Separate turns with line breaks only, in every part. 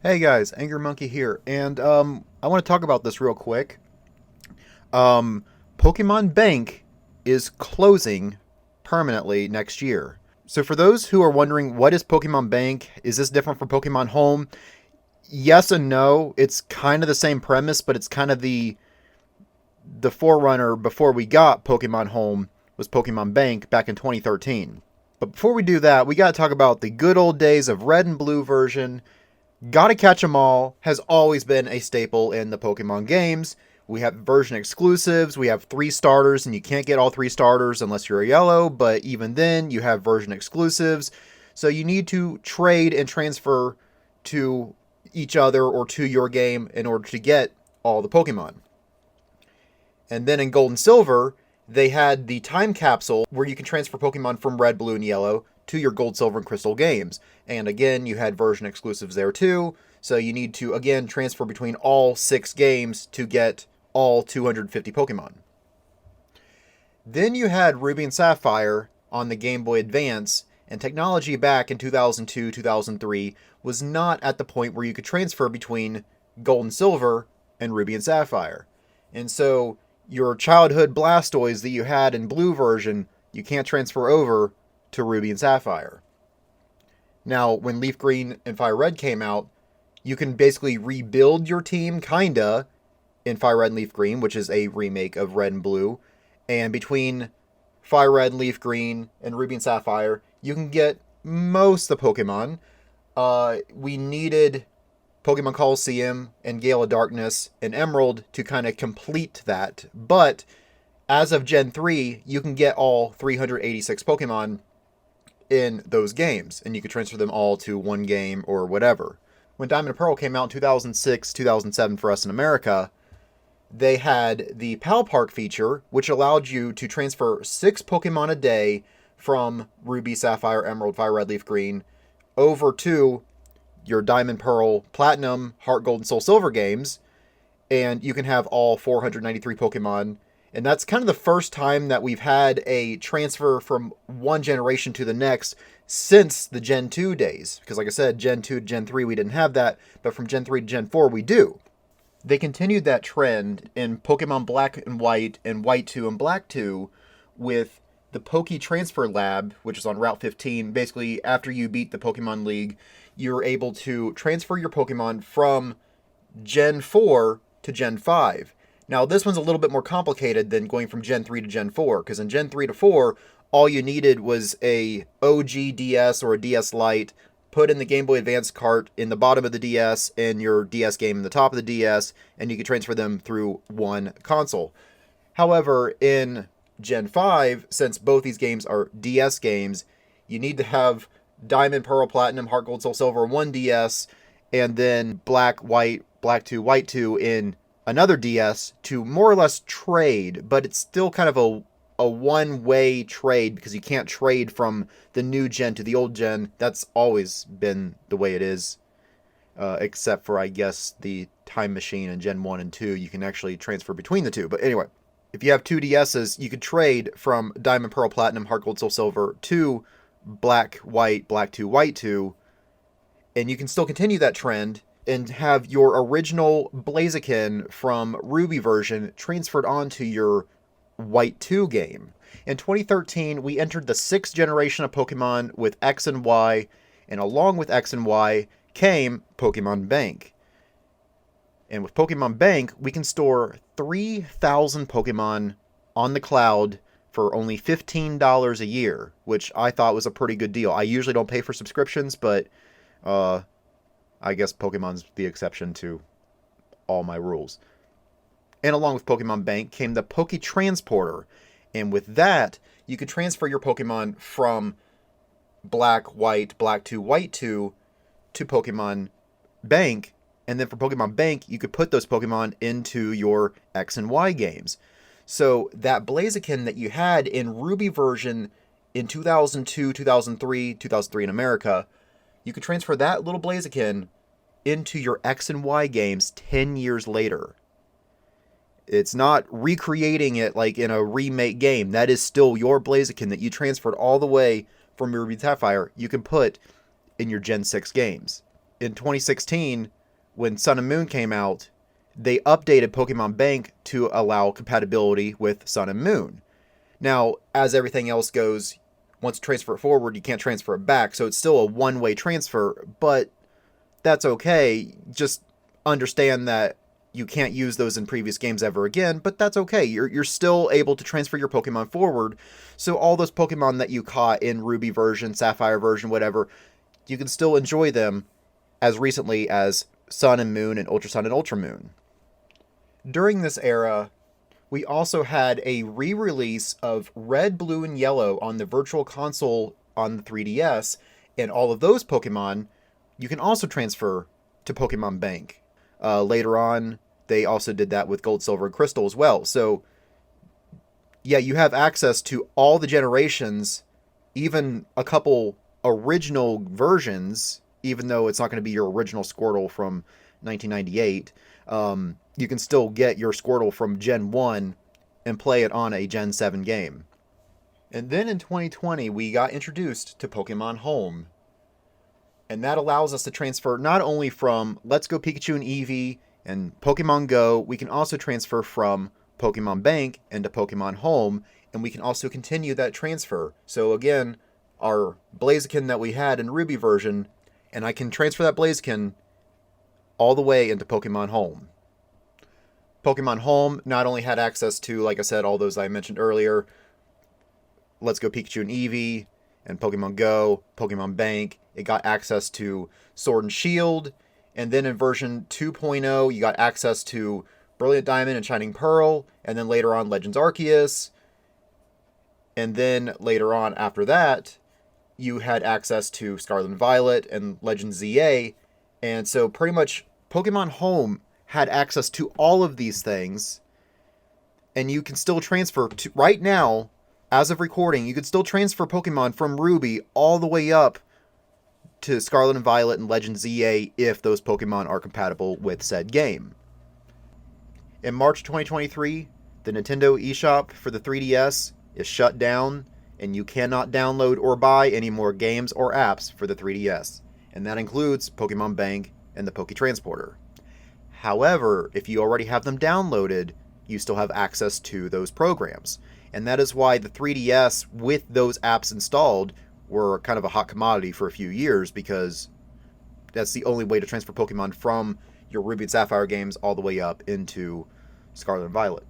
Hey guys, Angry Monkey here, and I want to talk about this real quick. Pokemon Bank is closing permanently next year. So for those who are wondering, what is Pokemon Bank? Is this different from Pokemon Home? Yes and no. It's kind of the same premise, but it's kind of the forerunner before we got Pokemon Home was Pokemon Bank back in 2013. But before we do that, we got to talk about the good old days of Red and Blue version. Gotta Catch 'em All has always been a staple in the Pokemon games. We have version exclusives. We have 3 starters, and you can't get all 3 starters unless you're a yellow, but even then, you have version exclusives. So you need to trade and transfer to each other or to your game in order to get all the Pokemon. And then in Gold and Silver, they had the time capsule where you can transfer Pokemon from Red, Blue, and Yellow to your Gold, Silver, and Crystal games. And again, you had version exclusives there too. So you need to, again, transfer between all 6 games to get all 250 Pokemon. Then you had Ruby and Sapphire on the Game Boy Advance, and technology back in 2002, 2003 was not at the point where you could transfer between Gold and Silver and Ruby and Sapphire. And so your childhood Blastoise that you had in Blue version, you can't transfer over to Ruby and Sapphire. Now, when Leaf Green and Fire Red came out, you can basically rebuild your team, kinda, in Fire Red and Leaf Green, which is a remake of Red and Blue. And between Fire Red and Leaf Green and Ruby and Sapphire, you can get most of the Pokemon. We needed Pokemon Coliseum and Gale of Darkness and Emerald to kind of complete that. But as of Gen 3, you can get all 386 Pokemon in those games, and you could transfer them all to one game or whatever. When Diamond and Pearl came out in 2006, 2007 for us in America, they had the Pal Park feature, which allowed you to transfer 6 Pokemon a day from Ruby, Sapphire, Emerald, Fire Red, Leaf Green over to your Diamond, Pearl, Platinum, Heart Gold, and Soul Silver games, and you can have all 493 Pokemon. And that's kind of the first time that we've had a transfer from one generation to the next since the Gen 2 days. Because like I said, Gen 2 to Gen 3 we didn't have that, but from Gen 3 to Gen 4 we do. They continued that trend in Pokemon Black and White and White 2 and Black 2 with the Poke Transfer Lab, which is on Route 15. Basically, after you beat the Pokemon League, you're able to transfer your Pokemon from Gen 4 to Gen 5. Now, this one's a little bit more complicated than going from Gen 3 to Gen 4, because in Gen 3 to 4, all you needed was a OG DS or a DS Lite, put in the Game Boy Advance cart in the bottom of the DS, and your DS game in the top of the DS, and you could transfer them through one console. However, in Gen 5, since both these games are DS games, you need to have Diamond, Pearl, Platinum, Heart Gold, Soul Silver, one DS, and then Black, White, Black 2, White 2 in another DS to more or less trade, but it's still kind of a one-way trade because you can't trade from the new gen to the old gen. That's always been the way it is, except for, I guess, the Time Machine in Gen 1 and 2. You can actually transfer between the two. But anyway, if you have 2 DSs, you could trade from Diamond, Pearl, Platinum, Heart Gold, Soul Silver to Black, White, Black 2, White 2, and you can still continue that trend and have your original Blaziken from Ruby version transferred onto your White 2 game. In 2013, we entered the 6th generation of Pokemon with X and Y, and along with X and Y came Pokemon Bank. And with Pokemon Bank, we can store 3,000 Pokemon on the cloud for only $15 a year, which I thought was a pretty good deal. I usually don't pay for subscriptions, but I guess Pokemon's the exception to all my rules. And along with Pokemon Bank came the Poke Transporter. And with that, you could transfer your Pokemon from Black, White, Black 2, White 2 to Pokemon Bank. And then for Pokemon Bank, you could put those Pokemon into your X and Y games. So that Blaziken that you had in Ruby version in 2002, 2003 in America, you could transfer that little Blaziken into your X and Y games 10 years later. It's not recreating it like in a remake game. That is still your Blaziken that you transferred all the way from your Ruby Sapphire. You can put in your Gen 6 games. In 2016, when Sun and Moon came out, they updated Pokemon Bank to allow compatibility with Sun and Moon. Now, as everything else goes, once you transfer it forward, you can't transfer it back, so it's still a one-way transfer, but that's okay. Just understand that you can't use those in previous games ever again, but that's okay. You're still able to transfer your Pokemon forward, so all those Pokemon that you caught in Ruby version, Sapphire version, whatever, you can still enjoy them as recently as Sun and Moon and Ultra Sun and Ultra Moon. During this era, we also had a re-release of Red, Blue, and Yellow on the Virtual Console on the 3DS, and all of those Pokemon you can also transfer to Pokemon Bank. Later on, they also did that with Gold, Silver, and Crystal as well. So, yeah, you have access to all the generations, even a couple original versions, even though it's not going to be your original Squirtle from 1998. You can still get your Squirtle from Gen 1 and play it on a Gen 7 game. And then in 2020, we got introduced to Pokemon Home. And that allows us to transfer not only from Let's Go Pikachu and Eevee and Pokemon Go, we can also transfer from Pokemon Bank into Pokemon Home, and we can also continue that transfer. So again, our Blaziken that we had in Ruby version, and I can transfer that Blaziken all the way into Pokemon Home. Pokemon Home not only had access to, like I said, all those I mentioned earlier, Let's Go Pikachu and Eevee, and Pokemon Go, Pokemon Bank, it got access to Sword and Shield, and then in version 2.0, you got access to Brilliant Diamond and Shining Pearl, and then later on Legends Arceus, and then later on after that, you had access to Scarlet and Violet and Legends ZA, and so pretty much Pokemon Home had access to all of these things, and you can still transfer to, right now, as of recording, you can still transfer Pokemon from Ruby all the way up to Scarlet and Violet and Legends ZA if those Pokemon are compatible with said game. In March 2023, the Nintendo eShop for the 3DS is shut down, and you cannot download or buy any more games or apps for the 3DS, and that includes Pokemon Bank and the Poke Transporter. However, if you already have them downloaded, you still have access to those programs. And that is why the 3DS with those apps installed were kind of a hot commodity for a few years, because that's the only way to transfer Pokemon from your Ruby and Sapphire games all the way up into Scarlet and Violet.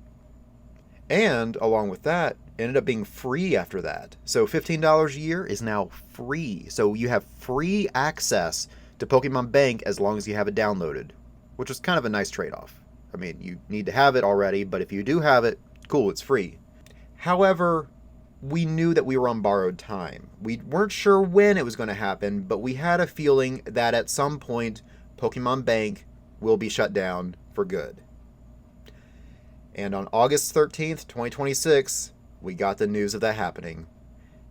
And along with that, it ended up being free after that. So $15 a year is now free. So you have free access to Pokemon Bank as long as you have it downloaded, which is kind of a nice trade-off. I mean, you need to have it already, but if you do have it, cool, it's free. However, we knew that we were on borrowed time. We weren't sure when it was going to happen, but we had a feeling that at some point, Pokemon Bank will be shut down for good. And on August 13th, 2026, we got the news of that happening.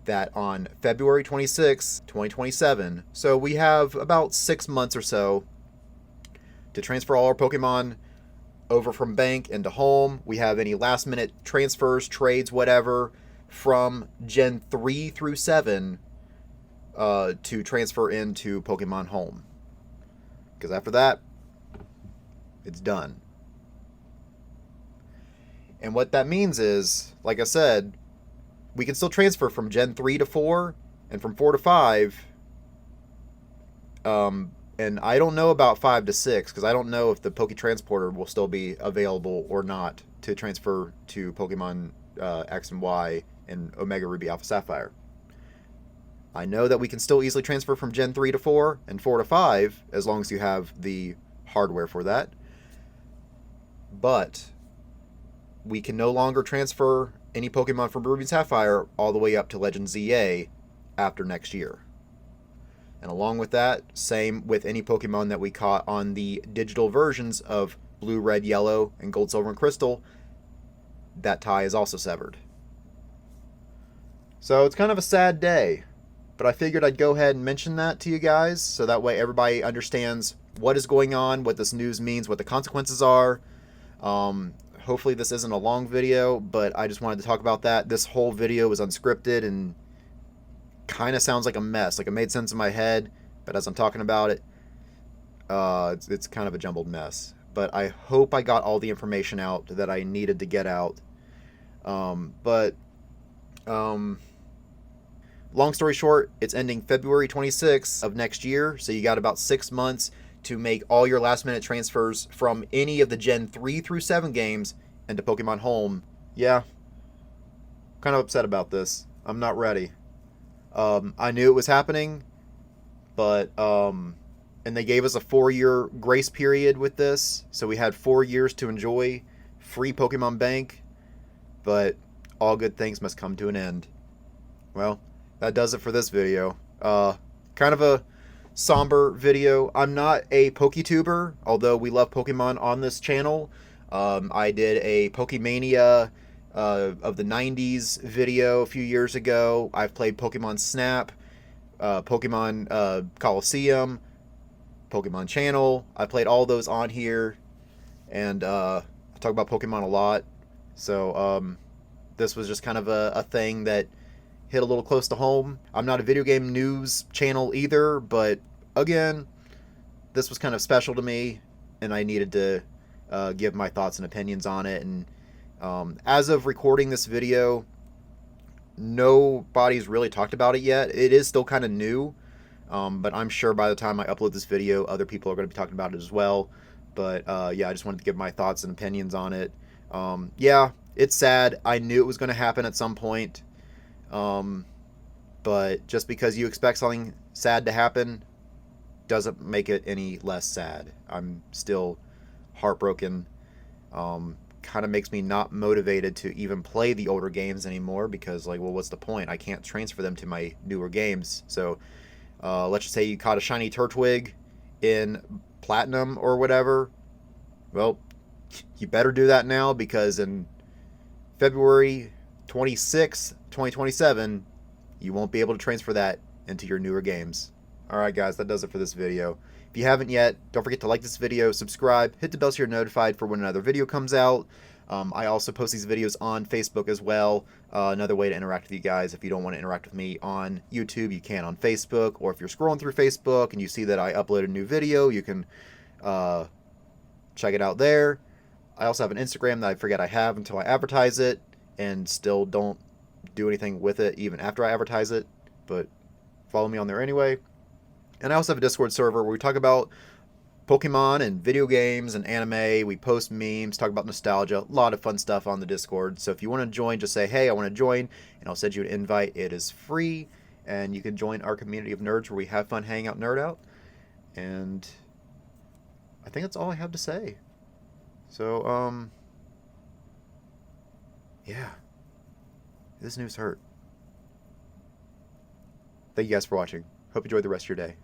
That on February 26th, 2027, so we have about 6 months or so to transfer all our Pokemon over from Bank into Home. We have any last minute transfers, trades, whatever, from Gen 3 through 7 to transfer into Pokemon Home. Because after that, it's done. And what that means is, like I said, we can still transfer from Gen 3 to 4 and from 4 to 5. And I don't know about 5 to 6, because I don't know if the Poke Transporter will still be available or not to transfer to Pokemon X and Y and Omega Ruby Alpha Sapphire. I know that we can still easily transfer from Gen 3 to 4 and 4 to 5, as long as you have the hardware for that. But we can no longer transfer any Pokemon from Ruby and Sapphire all the way up to Legends ZA after next year. And along with that, same with any Pokemon that we caught on the digital versions of Blue, Red, Yellow, and Gold, Silver, and Crystal, that tie is also severed. So it's kind of a sad day, but I figured I'd go ahead and mention that to you guys, so that way everybody understands what is going on, what this news means, what the consequences are. Hopefully this isn't a long video, but I just wanted to talk about that. This whole video was unscripted and kind of sounds like a mess. Like, it made sense in my head, but as I'm talking about it, It's kind of a jumbled mess. But I hope I got all the information out that I needed to get out. But long story short, it's ending February 26th of next year, so you got about 6 months to make all your last minute transfers from any of the Gen 3 through 7 games into Pokemon Home. Yeah, kind of upset about this. I'm not ready. I knew it was happening, but and they gave us a 4-year grace period with this, so we had 4 years to enjoy free Pokemon Bank, but all good things must come to an end. Well, that does it for this video. Kind of a somber video. I'm not a PokeTuber, although we love Pokemon on this channel. I did a Pokemania of the 90s video a few years ago. I've played Pokemon Snap, Pokemon Coliseum, Pokemon Channel. I played all those on here, and I talk about Pokemon a lot. So this was just kind of a thing that hit a little close to home. I'm not a video game news channel either, but again, this was kind of special to me, and I needed to give my thoughts and opinions on it. And as of recording this video, nobody's really talked about it yet. It is still kind of new, but I'm sure by the time I upload this video, other people are going to be talking about it as well. But yeah, I just wanted to give my thoughts and opinions on it. Yeah, it's sad. I knew it was going to happen at some point. But just because you expect something sad to happen doesn't make it any less sad. I'm still heartbroken. Kind of makes me not motivated to even play the older games anymore, because, like, well, what's the point? I can't transfer them to my newer games. So let's just say you caught a shiny Turtwig in Platinum or whatever. Well, you better do that now, because in February 26th, 2027, you won't be able to transfer that into your newer games. Alright guys, that does it for this video. If you haven't yet, don't forget to like this video, subscribe, hit the bell so you're notified for when another video comes out. I also post these videos on Facebook as well. Another way to interact with you guys. If you don't want to interact with me on YouTube, you can on Facebook. Or if you're scrolling through Facebook and you see that I uploaded a new video, you can check it out there. I also have an Instagram that I forget I have until I advertise it, and still don't do anything with it even after I advertise it, but follow me on there anyway. And I also have a Discord server where we talk about Pokemon and video games and anime. We post memes, talk about nostalgia, a lot of fun stuff on the Discord. So if you want to join, just say, hey, I want to join, and I'll send you an invite. It is free, and you can join our community of nerds where we have fun hanging out, nerd out. And I think that's all I have to say. So, yeah. This news hurt. Thank you guys for watching. Hope you enjoy the rest of your day.